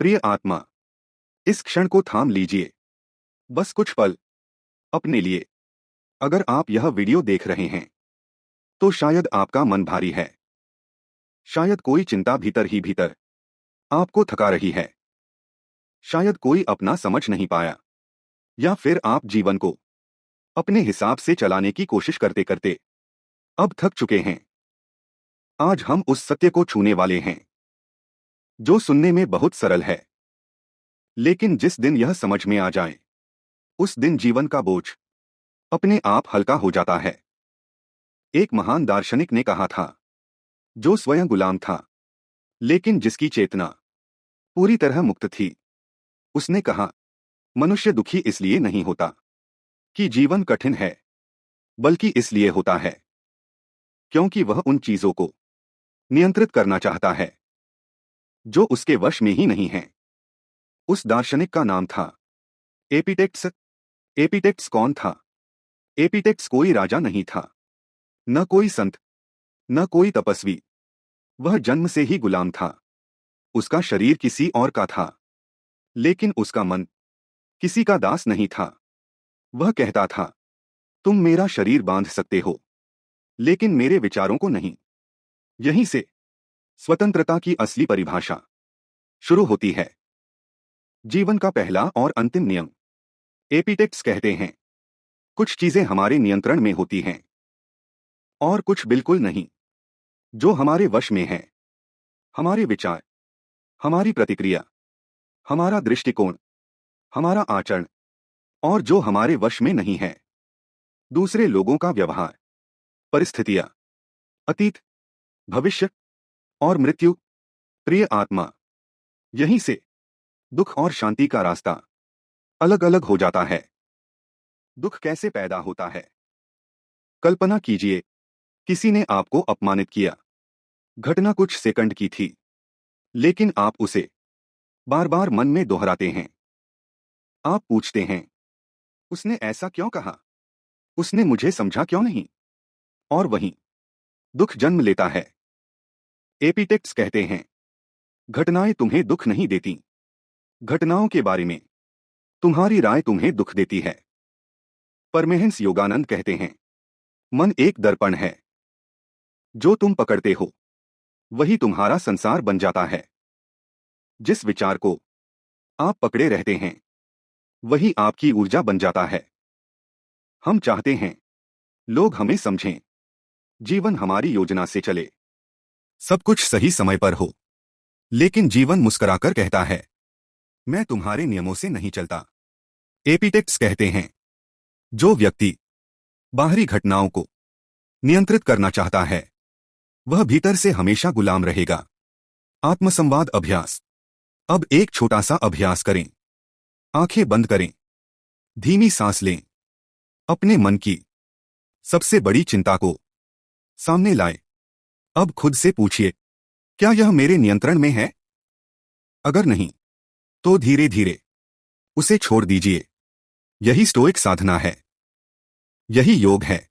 प्रिय आत्मा, इस क्षण को थाम लीजिए, बस कुछ पल अपने लिए। अगर आप यह वीडियो देख रहे हैं तो शायद आपका मन भारी है, शायद कोई चिंता भीतर ही भीतर आपको थका रही है, शायद कोई अपना समझ नहीं पाया, या फिर आप जीवन को अपने हिसाब से चलाने की कोशिश करते करते अब थक चुके हैं। आज हम उस सत्य को छूने वाले हैं जो सुनने में बहुत सरल है, लेकिन जिस दिन यह समझ में आ जाए उस दिन जीवन का बोझ अपने आप हल्का हो जाता है। एक महान दार्शनिक ने कहा था, जो स्वयं गुलाम था लेकिन जिसकी चेतना पूरी तरह मुक्त थी। उसने कहा, मनुष्य दुखी इसलिए नहीं होता कि जीवन कठिन है, बल्कि इसलिए होता है क्योंकि वह उन चीजों को नियंत्रित करना चाहता है जो उसके वश में ही नहीं है। उस दार्शनिक का नाम था एपिटेक्स। एपिटेक्स कौन था? एपिटेक्स कोई राजा नहीं था, न कोई संत, न कोई तपस्वी। वह जन्म से ही गुलाम था। उसका शरीर किसी और का था, लेकिन उसका मन किसी का दास नहीं था। वह कहता था, तुम मेरा शरीर बांध सकते हो, लेकिन मेरे विचारों को नहीं। यहीं से स्वतंत्रता की असली परिभाषा शुरू होती है। जीवन का पहला और अंतिम नियम। एपिटेक्स कहते हैं, कुछ चीजें हमारे नियंत्रण में होती हैं और कुछ बिल्कुल नहीं। जो हमारे वश में है, हमारे विचार, हमारी प्रतिक्रिया, हमारा दृष्टिकोण, हमारा आचरण, और जो हमारे वश में नहीं है, दूसरे लोगों का व्यवहार, परिस्थितियां, अतीत, भविष्य और मृत्यु। प्रिय आत्मा, यहीं से दुख और शांति का रास्ता अलग अलग हो जाता है। दुख कैसे पैदा होता है? कल्पना कीजिए, किसी ने आपको अपमानित किया। घटना कुछ सेकंड की थी, लेकिन आप उसे बार बार मन में दोहराते हैं। आप पूछते हैं, उसने ऐसा क्यों कहा? उसने मुझे समझा क्यों नहीं? और वहीं दुख जन्म लेता है। एपिटेक्स कहते हैं, घटनाएं तुम्हें दुख नहीं देती, घटनाओं के बारे में तुम्हारी राय तुम्हें दुख देती है। परमहंस योगानंद कहते हैं, मन एक दर्पण है, जो तुम पकड़ते हो वही तुम्हारा संसार बन जाता है। जिस विचार को आप पकड़े रहते हैं वही आपकी ऊर्जा बन जाता है। हम चाहते हैं लोग हमें समझें, जीवन हमारी योजना से चले, सब कुछ सही समय पर हो, लेकिन जीवन मुस्कुराकर कहता है, मैं तुम्हारे नियमों से नहीं चलता। एपिटेक्स कहते हैं, जो व्यक्ति बाहरी घटनाओं को नियंत्रित करना चाहता है वह भीतर से हमेशा गुलाम रहेगा। आत्मसंवाद अभ्यास। अब एक छोटा सा अभ्यास करें। आंखें बंद करें, धीमी सांस लें, अपने मन की सबसे बड़ी चिंता को सामने लाएं। अब खुद से पूछिए, क्या यह मेरे नियंत्रण में है? अगर नहीं, तो धीरे धीरे उसे छोड़ दीजिए। यही स्टोइक साधना है, यही योग है।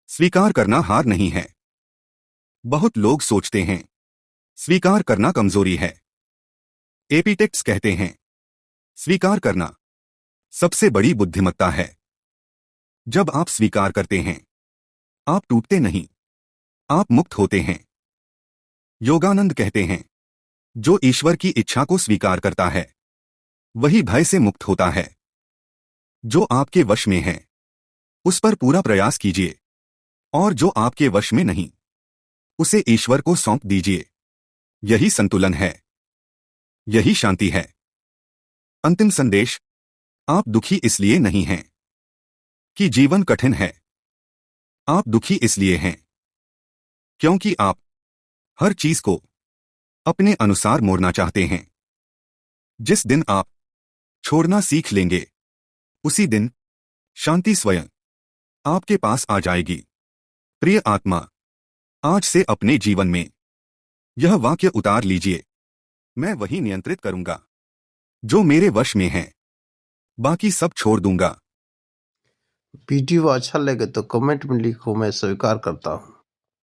स्वीकार करना हार नहीं है। बहुत लोग सोचते हैं स्वीकार करना कमजोरी है। एपिटेक्स कहते हैं, स्वीकार करना सबसे बड़ी बुद्धिमत्ता है। जब आप स्वीकार करते हैं, आप टूटते नहीं, आप मुक्त होते हैं। योगानंद कहते हैं, जो ईश्वर की इच्छा को स्वीकार करता है वही भय से मुक्त होता है। जो आपके वश में है उस पर पूरा प्रयास कीजिए, और जो आपके वश में नहीं उसे ईश्वर को सौंप दीजिए। यही संतुलन है, यही शांति है। अंतिम संदेश। आप दुखी इसलिए नहीं हैं कि जीवन कठिन है। आप दुखी इसलिए हैं क्योंकि आप हर चीज को अपने अनुसार मोड़ना चाहते हैं। जिस दिन आप छोड़ना सीख लेंगे उसी दिन शांति स्वयं आपके पास आ जाएगी। प्रिय आत्मा, आज से अपने जीवन में यह वाक्य उतार लीजिए, मैं वही नियंत्रित करूंगा जो मेरे वश में है, बाकी सब छोड़ दूंगा। वीडियो अच्छा लगे तो कमेंट में लिखो, मैं स्वीकार करता हूँ।